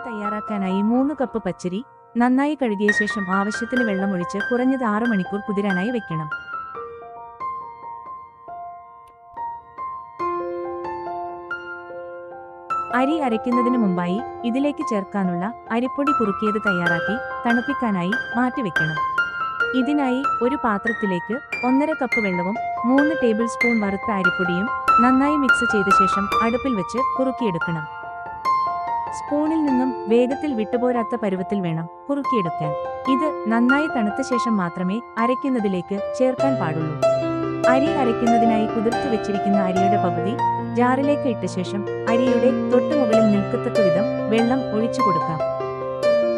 തയ്യാറാക്കാനായി 3 cup പച്ചരി നന്നായി കഴുകിയ ശേഷം ആവശ്യത്തിന് വെള്ളമൊഴിച്ച് കുറഞ്ഞത് 6 മണിക്കൂർ കുതിരാനായി വെക്കണം. അരി അരയ്ക്കുന്നതിന് മുമ്പായി ഇതിലേക്ക് ചേർക്കാനുള്ള അരിപ്പൊടി കുറുക്കിയത് തയ്യാറാക്കി തണുപ്പിക്കാനായി മാറ്റിവെക്കണം. ഇതിനായി ഒരു പാത്രത്തിലേക്ക് 1.5 കപ്പ് വെള്ളവും 3 ടേബിൾ സ്പൂൺ വറുത്ത അരിപ്പൊടിയും നന്നായി മിക്സ് ചെയ്ത ശേഷം അടുപ്പിൽ വെച്ച് കുറുക്കിയെടുക്കണം. സ്പൂണിൽ നിന്നും വേഗത്തിൽ വിട്ടുപോരാത്ത പരുവത്തിൽ വേണം കുറുക്കിയെടുക്കാൻ. ഇത് നന്നായി തണുത്ത ശേഷം മാത്രമേ അരയ്ക്കുന്നതിലേക്ക് ചേർക്കാൻ പാടുള്ളൂ. അരി അരയ്ക്കുന്നതിനായി കുതിർത്തു വെച്ചിരിക്കുന്ന അരിയുടെ പകുതി ജാറിലേക്ക് ഇട്ട ശേഷം അരിയുടെ തൊട്ടുമുകളിൽ നിൽക്കത്തക്ക വിധം വെള്ളം ഒഴിച്ചു കൊടുക്കാം.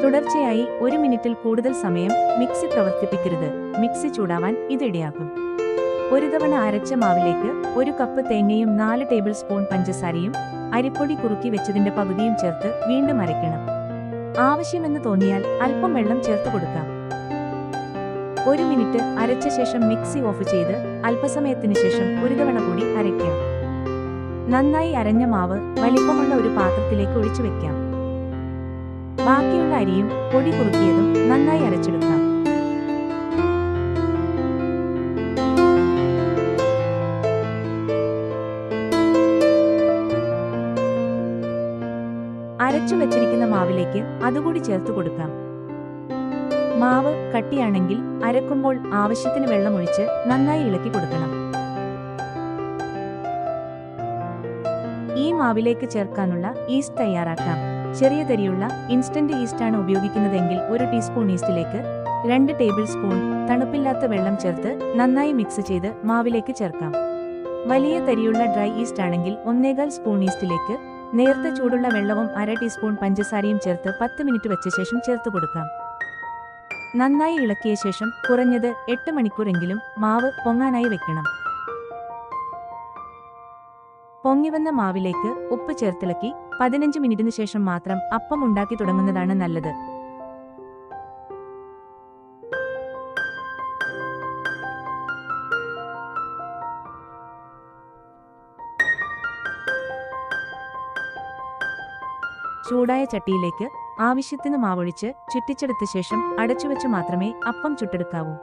തുടർച്ചയായി 1 മിനിറ്റിൽ കൂടുതൽ സമയം മിക്സി പ്രവർത്തിപ്പിക്കരുത്. മിക്സി ചൂടാവാൻ ഇത് ഇടയാക്കും. ഒരു തവണ അരച്ച മാവിലേക്ക് 1 കപ്പ് തേങ്ങയും 4 ടേബിൾ സ്പൂൺ പഞ്ചസാരയും അരിപ്പൊടി കുറുക്കി വെച്ചതിന്റെ പകുതിയും ചേർത്ത് വീണ്ടും അരയ്ക്കണം. ആവശ്യമെന്ന് തോന്നിയാൽ അല്പം വെള്ളം ചേർത്ത് കൊടുക്കാം. 1 മിനിറ്റ് അരച്ച ശേഷം മിക്സി ഓഫ് ചെയ്ത് അല്പസമയത്തിന് ശേഷം ഒരു തവണ കൂടി അരയ്ക്കാം. നന്നായി അരഞ്ഞ മാവ് വലിപ്പമുള്ള ഒരു പാത്രത്തിലേക്ക് ഒഴിച്ചു വെക്കാം. ബാക്കിയുള്ള അരിയും പൊടി കുറുക്കിയതും നന്നായി അരച്ചെടുക്കാം. അരച്ചു വച്ചിരിക്കുന്ന മാവിലേക്ക് അതുകൂടി ചേർത്ത് കൊടുക്കാം. മാവ് കട്ടിയാണെങ്കിൽ അരക്കുമ്പോൾ ആവശ്യത്തിന് വെള്ളമൊഴിച്ച് നന്നായി ഇളക്കി കൊടുക്കണം. ഈ മാവിലേക്ക് ചേർക്കാനുള്ള ഈസ്റ്റ് തയ്യാറാക്കാം. ചെറിയ തരിയുള്ള ഇൻസ്റ്റന്റ് ഈസ്റ്റാണ് ഉപയോഗിക്കുന്നതെങ്കിൽ 1 ടീസ്പൂൺ ഈസ്റ്റിലേക്ക് 2 ടേബിൾ സ്പൂൺ തണുപ്പില്ലാത്ത വെള്ളം ചേർത്ത് നന്നായി മിക്സ് ചെയ്ത് മാവിലേക്ക് ചേർക്കാം. വലിയ തരിയുള്ള ഡ്രൈ ഈസ്റ്റ് ആണെങ്കിൽ 1.25 സ്പൂൺ ഈസ്റ്റിലേക്ക് നേർത്ത ചൂടുള്ള വെള്ളവും 1/2 ടീസ്പൂൺ പഞ്ചസാരയും ചേർത്ത് 10 മിനിറ്റ് വെച്ച ശേഷം ചേർത്ത് കൊടുക്കാം. നന്നായി ഇളക്കിയ ശേഷം കുറഞ്ഞത് 8 മണിക്കൂറെങ്കിലും മാവ് പൊങ്ങാനായി വെക്കണം. പൊങ്ങിവന്ന മാവിലേക്ക് ഉപ്പ് ചേർത്തിളക്കി 15 മിനിറ്റിന് ശേഷം മാത്രം അപ്പം ഉണ്ടാക്കി തുടങ്ങുന്നതാണ് നല്ലത്. ചൂടായ ചട്ടിയിലേക്ക് ആവശ്യത്തിന് മാവൊഴിച്ച് ചുറ്റിച്ചെടുത്ത ശേഷം അടച്ചുവെച്ച് മാത്രമേ അപ്പം ചുട്ടെടുക്കാവൂ.